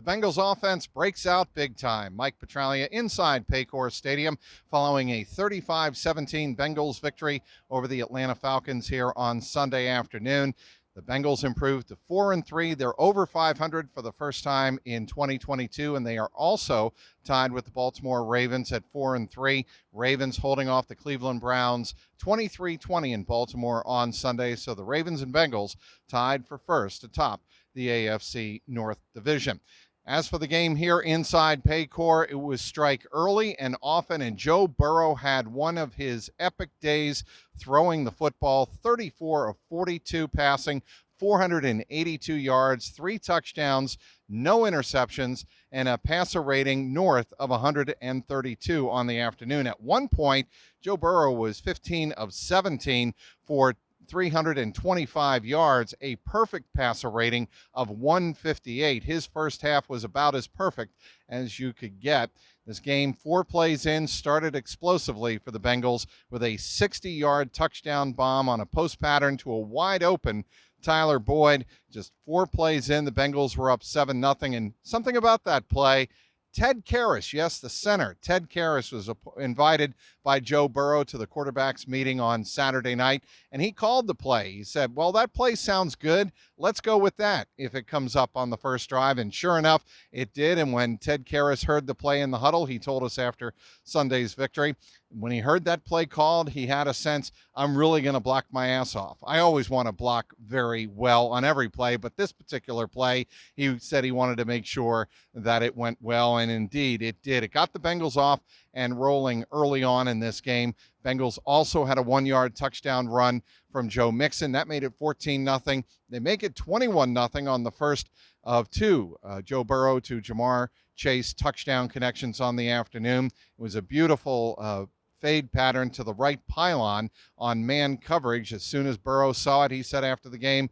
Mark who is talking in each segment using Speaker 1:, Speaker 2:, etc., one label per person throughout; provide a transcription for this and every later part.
Speaker 1: The Bengals offense breaks out big time. Mike Petraglia inside Paycor Stadium following a 35-17 Bengals victory over the Atlanta Falcons here on Sunday afternoon. The Bengals improved to 4-3. They're over 500 for the first time in 2022, and they are also tied with the Baltimore Ravens at 4-3. Ravens holding off the Cleveland Browns 23-20 in Baltimore on Sunday. So the Ravens and Bengals tied for first atop the AFC North Division. As for the game here inside Paycor, it was strike early and often, and Joe Burrow had one of his epic days throwing the football, 34 of 42 passing, 482 yards, 3 touchdowns, no interceptions, and a passer rating north of 132 on the afternoon. At one point, Joe Burrow was 15 of 17 for 325 yards, a perfect passer rating of 158. His first half was about as perfect as you could get. This game, 4 plays in, started explosively for the Bengals with a 60-yard touchdown bomb on a post pattern to a wide open Tyler Boyd. Just 4 plays in, the Bengals were up 7-0, and something about that play, Ted Karras, yes, the center, Ted Karras was invited by Joe Burrow to the quarterbacks meeting on Saturday night, and he called the play. He said, well, that play sounds good. Let's go with that if it comes up on the first drive. And sure enough, it did. And when Ted Karras heard the play in the huddle, he told us after Sunday's victory, when he heard that play called, he had a sense, I'm really going to block my ass off. I always want to block very well on every play, but this particular play, he said he wanted to make sure that it went well, and indeed it did. It got the Bengals off and rolling early on in this game. Bengals also had a 1-yard touchdown run from Joe Mixon. That made it 14-0. They make it 21-0 on the first of 2 Joe Burrow to Jamar Chase touchdown connections on the afternoon. It was a beautiful fade pattern to the right pylon on man coverage. As soon as Burrow saw it, he said after the game,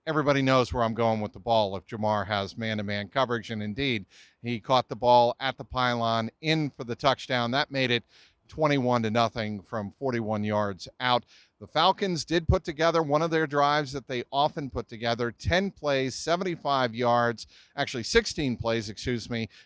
Speaker 1: everybody knows where I'm going with the ball if Jamar has man-to-man coverage. And indeed, he caught the ball at the pylon in for the touchdown. That made it 21-0 from 41 yards out. The Falcons did put together one of their drives that they often put together, 10 plays, 75 yards, actually 16 plays,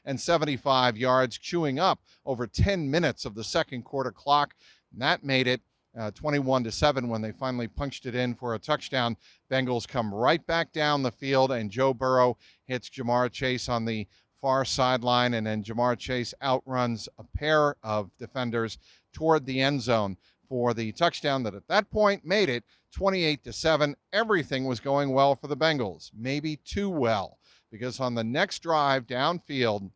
Speaker 1: and 75 yards, chewing up over 10 minutes of the second quarter clock. And that made it 21-7 when they finally punched it in for a touchdown. Bengals come right back down the field, and Joe Burrow hits Jamar Chase on the far sideline, and then Jamar Chase outruns a pair of defenders toward the end zone for the touchdown that at that point made it 28-7. Everything was going well for the Bengals, maybe too well, because on the next drive downfield,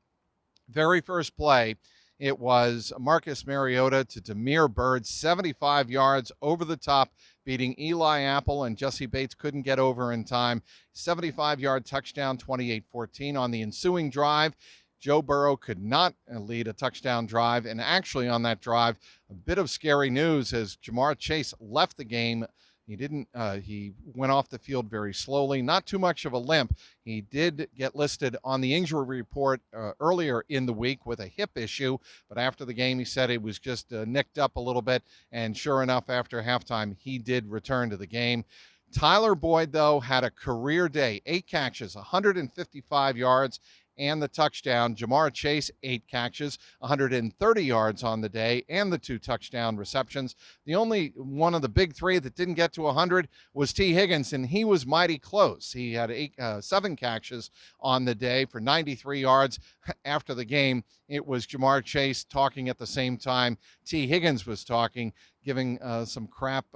Speaker 1: very first play, it was Marcus Mariota to Damiere Byrd, 75 yards over the top, beating Eli Apple, and Jesse Bates couldn't get over in time. 75-yard touchdown, 28-14. On the ensuing drive, Joe Burrow could not lead a touchdown drive, and actually on that drive, a bit of scary news as Jamar Chase left the game. He went off the field very slowly, not too much of a limp. He did get listed on the injury report earlier in the week with a hip issue, but after the game, he said it was just nicked up a little bit, and sure enough, after halftime, he did return to the game. Tyler Boyd, though, had a career day, 8 catches, 155 yards, and the touchdown. Jamar Chase, 8 catches, 130 yards on the day, and the 2 touchdown receptions. The only one of the big 3 that didn't get to 100 was T. Higgins, and he was mighty close. He had 7 catches on the day for 93 yards. After the game, it was Jamar Chase talking at the same time T. Higgins was talking, giving some crap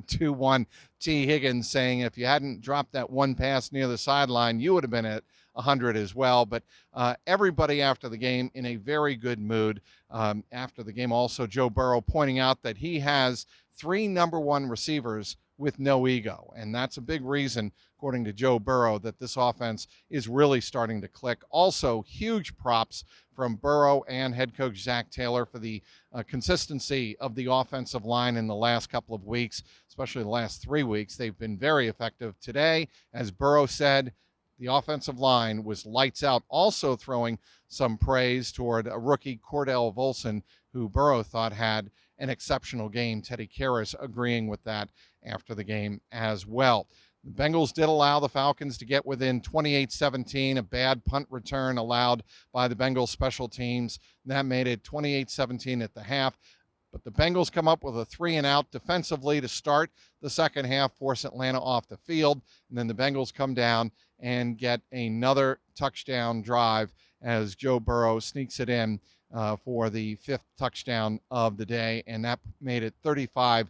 Speaker 1: to one T. Higgins, saying if you hadn't dropped that one pass near the sideline, you would have been at 100 as well. But everybody after the game in a very good mood. After the game also, Joe Burrow pointing out that he has 3 number 1 receivers with no ego. And that's a big reason, according to Joe Burrow, that this offense is really starting to click. Also, huge props from Burrow and head coach Zach Taylor for the consistency of the offensive line in the last couple of weeks, especially the last 3 weeks. They've been very effective. Today, as Burrow said, the offensive line was lights out, also throwing some praise toward a rookie, Cordell Volson, who Burrow thought had an exceptional game. Teddy Karras agreeing with that after the game as well. The Bengals did allow the Falcons to get within 28-17, a bad punt return allowed by the Bengals special teams. That made it 28-17 at the half. But the Bengals come up with a 3-and-out defensively to start the second half, force Atlanta off the field. And then the Bengals come down and get another touchdown drive as Joe Burrow sneaks it in for the 5th touchdown of the day. And that made it 35-17,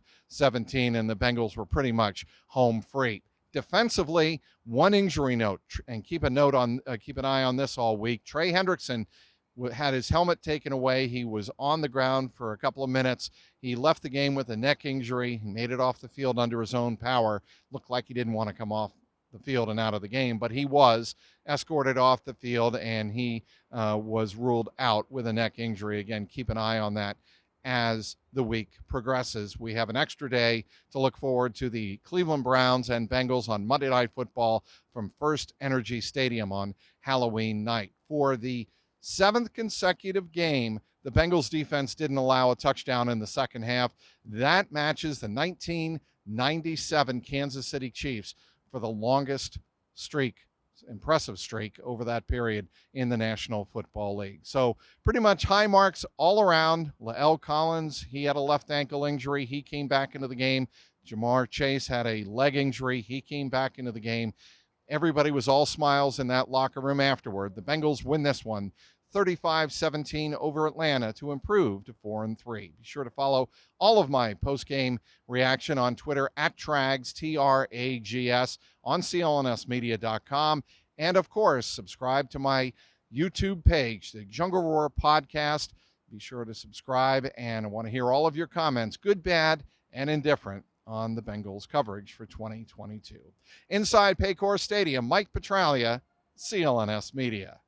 Speaker 1: and the Bengals were pretty much home free. Defensively, one injury note, and keep an eye on this all week. Trey Hendrickson had his helmet taken away. He was on the ground for a couple of minutes. He left the game with a neck injury. He made it off the field under his own power. Looked like he didn't want to come off the field and out of the game, but he was escorted off the field, and he was ruled out with a neck injury. Again, keep an eye on that as the week progresses. We have an extra day to look forward to the Cleveland Browns and Bengals on Monday Night Football from First Energy Stadium on Halloween night. For the 7th consecutive game, the Bengals defense didn't allow a touchdown in the second half. That matches the 1997 Kansas City Chiefs for the longest streak, impressive streak over that period in the National Football League. So pretty much high marks all around. Lael Collins, he had a left ankle injury. He came back into the game. Jamar Chase had a leg injury. He came back into the game. Everybody was all smiles in that locker room afterward. The Bengals win this one 35-17 over Atlanta to improve to 4-3. Be sure to follow all of my post-game reaction on Twitter at Trags, Trags, on clnsmedia.com. And, of course, subscribe to my YouTube page, the Jungle Roar Podcast. Be sure to subscribe, and I want to hear all of your comments, good, bad, and indifferent, on the Bengals coverage for 2022. Inside Paycor Stadium, Mike Petraglia, CLNS Media.